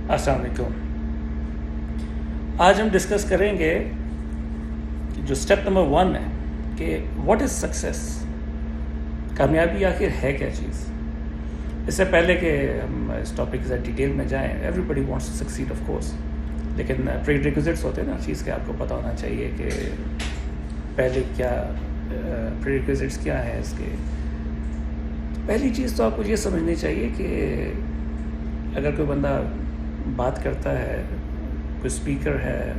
السلام علیکم. آج ہم ڈسکس کریں گے جو اسٹیپ نمبر 1 ہے کہ واٹ از سکسیس. کامیابی آخر ہے کیا چیز. اس سے پہلے کہ ہم اس ٹاپک سے ڈیٹیل میں جائیں، everybody wants to succeed of course, لیکن پری ریکوزٹس ہوتے ہیں نا چیز کے. آپ کو پتہ ہونا چاہیے کہ پہلے کیا پری ریکوزٹس کیا ہیں اس کے. پہلی چیز تو آپ کو یہ سمجھنی چاہیے کہ اگر کوئی بندہ بات کرتا ہے، کوئی اسپیکر ہے،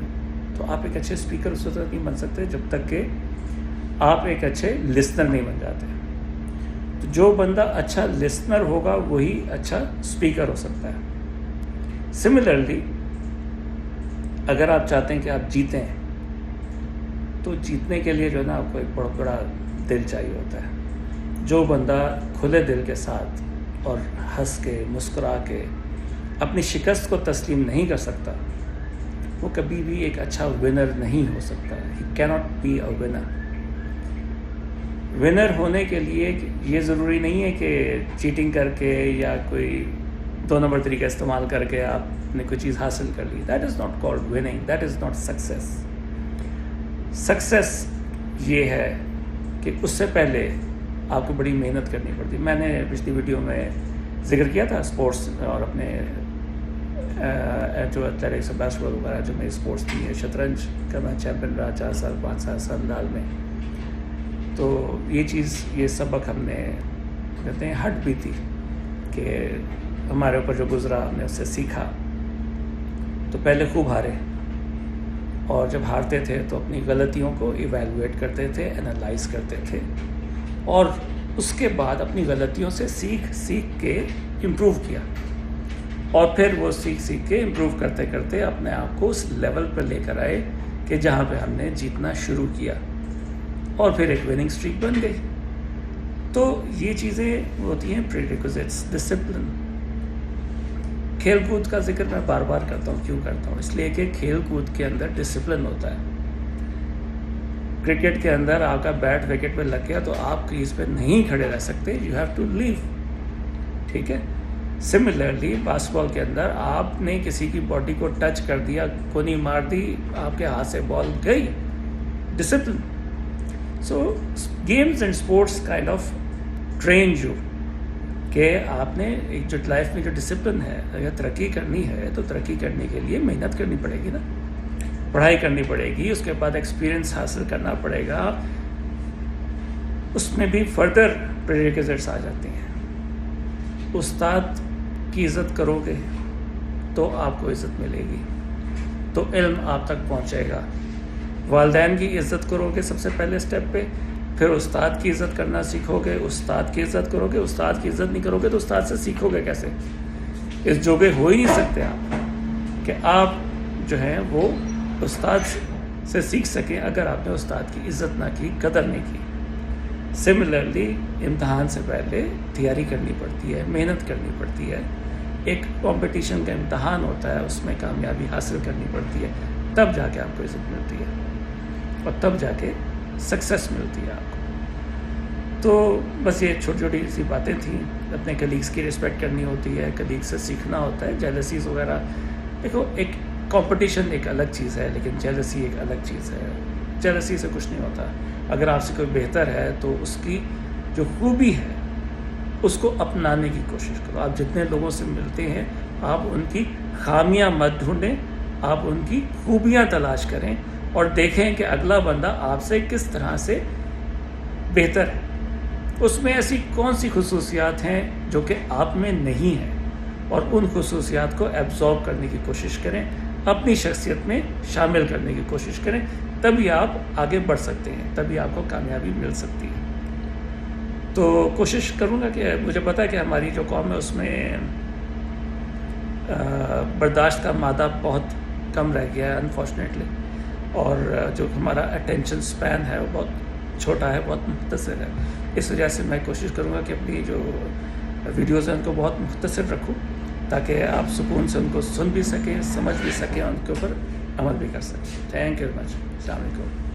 تو آپ ایک اچھے اسپیکر اس وقت نہیں بن سکتے جب تک کہ آپ ایک اچھے لسنر نہیں بن جاتے. تو جو بندہ اچھا لسنر ہوگا وہی اچھا اسپیکر ہو سکتا ہے. سملرلی اگر آپ چاہتے ہیں کہ آپ جیتیں تو جیتنے کے لیے جو ہے نا آپ کو ایک بہت بڑا دل چاہیے ہوتا ہے. جو بندہ کھلے دل کے ساتھ اور ہنس کے مسکرا کے اپنی شکست کو تسلیم نہیں کر سکتا وہ کبھی بھی ایک اچھا ونر نہیں ہو سکتا. He can't be a winner. Winner ہونے کے لیے یہ ضروری نہیں ہے کہ چیٹنگ کر کے یا کوئی 2 نمبر طریقہ استعمال کر کے آپ نے کوئی چیز حاصل کر لی. That is not called winning, that is not success. Success یہ ہے کہ اس سے پہلے آپ کو بڑی محنت کرنی پڑتی. میں نے پچھلی ویڈیو میں ذکر کیا تھا اسپورٹس اور اپنے جو ایتھلیٹکس باسکٹ بال وغیرہ جو میری اسپورٹس تھی ہے. شطرنج کا میں چیمپئن رہا 4 سال 5 سال سال میں. تو یہ سبق ہم نے کہتے ہیں ہٹ بھی تھی کہ ہمارے اوپر جو گزرا ہم نے اس سے سیکھا. تو پہلے خوب ہارے اور جب ہارتے تھے تو اپنی غلطیوں کو ایویلویٹ کرتے تھے، انالائز کرتے تھے اور اس کے بعد اپنی غلطیوں سے سیکھ کے امپروو کیا. اور پھر وہ سیکھ کے امپروو کرتے کرتے اپنے آپ کو اس لیول پر لے کر آئے کہ جہاں پہ ہم نے جیتنا شروع کیا اور پھر ایک وننگ اسٹریک بن گئی. تو یہ چیزیں ہوتی ہیں پری ریکوزٹس. ڈسپلن. کھیل کود کا ذکر میں بار بار کرتا ہوں. کیوں کرتا ہوں؟ اس لیے کہ کھیل کود کے اندر ڈسپلن ہوتا ہے. کرکٹ کے اندر آپ کا بیٹ وکٹ پہ لگ گیا تو آپ کریز پہ نہیں کھڑے رہ سکتے. یو ہیو ٹو لیو. ٹھیک ہے. سملرلی باسکٹ بال کے اندر آپ نے کسی کی باڈی کو ٹچ کر دیا، کونی مار دی، آپ کے ہاتھ سے بال گئی. Discipline. So games and sports kind of train you کہ آپ نے ایک جو لائف میں جو ڈسپلن ہے، اگر ترقی کرنی ہے تو ترقی کرنے کے لیے محنت کرنی پڑے گی نا. پڑھائی کرنی پڑے گی، اس کے بعد ایکسپیرئنس حاصل کرنا پڑے گا. اس میں بھی فردر پریریکوزٹس آ جاتے ہیں. استاد کی عزت کرو گے تو آپ کو عزت ملے گی، تو علم آپ تک پہنچے گا. والدین کی عزت کرو گے سب سے پہلے اسٹیپ پہ، پھر استاد کی عزت کرنا سیکھو گے. استاد کی عزت کرو گے. استاد کی عزت نہیں کرو گے تو استاد سے سیکھو گے کیسے؟ اس جوگے ہو ہی نہیں سکتے آپ کہ آپ جو ہیں وہ استاد سے سیکھ سکیں اگر آپ نے استاد کی عزت نہ کی، قدر نہیں کی. سملرلی امتحان سے پہلے تیاری کرنی پڑتی ہے، محنت کرنی پڑتی ہے. ایک کمپٹیشن کا امتحان ہوتا ہے، اس میں کامیابی حاصل کرنی پڑتی ہے. تب جا کے آپ کو عزت ملتی ہے اور تب جا کے سکسیس ملتی ہے آپ کو. تو بس یہ چھوٹی چھوٹی سی باتیں تھیں. اپنے کلیگس کی رسپیکٹ کرنی ہوتی ہے، کلیگ سے سیکھنا ہوتا ہے. جیلسیز وغیرہ دیکھو، ایک کمپٹیشن ایک الگ چیز ہے لیکن جیلسی ایک الگ چیز ہے. جیلسی سے کچھ نہیں ہوتا. اگر آپ سے کوئی بہتر ہے تو اس کی جو خوبی ہے اس کو اپنانے کی کوشش کرو. آپ جتنے لوگوں سے ملتے ہیں آپ ان کی خامیاں مت ڈھونڈیں، آپ ان کی خوبیاں تلاش کریں اور دیکھیں کہ اگلا بندہ آپ سے کس طرح سے بہتر ہے. اس میں ایسی کون سی خصوصیات ہیں جو کہ آپ میں نہیں ہیں اور ان خصوصیات کو ایبزارب کرنے کی کوشش کریں، اپنی شخصیت میں شامل کرنے کی کوشش کریں. تبھی آپ آگے بڑھ سکتے ہیں، تبھی آپ کو کامیابی مل سکتی ہے. تو کوشش کروں گا کہ مجھے پتہ ہے کہ ہماری جو قوم ہے اس میں برداشت کا مادہ بہت کم رہ گیا ہے انفارچونیٹلی، اور جو ہمارا اٹینشن سپین ہے وہ بہت چھوٹا ہے، بہت مختصر ہے. اس وجہ سے میں کوشش کروں گا کہ اپنی جو ویڈیوز ہیں ان کو بہت مختصر رکھوں تاکہ آپ سکون سے ان کو سن بھی سکیں، سمجھ بھی سکیں اور ان کے اوپر عمل بھی کر سکیں. Thank you very much. السلام علیکم.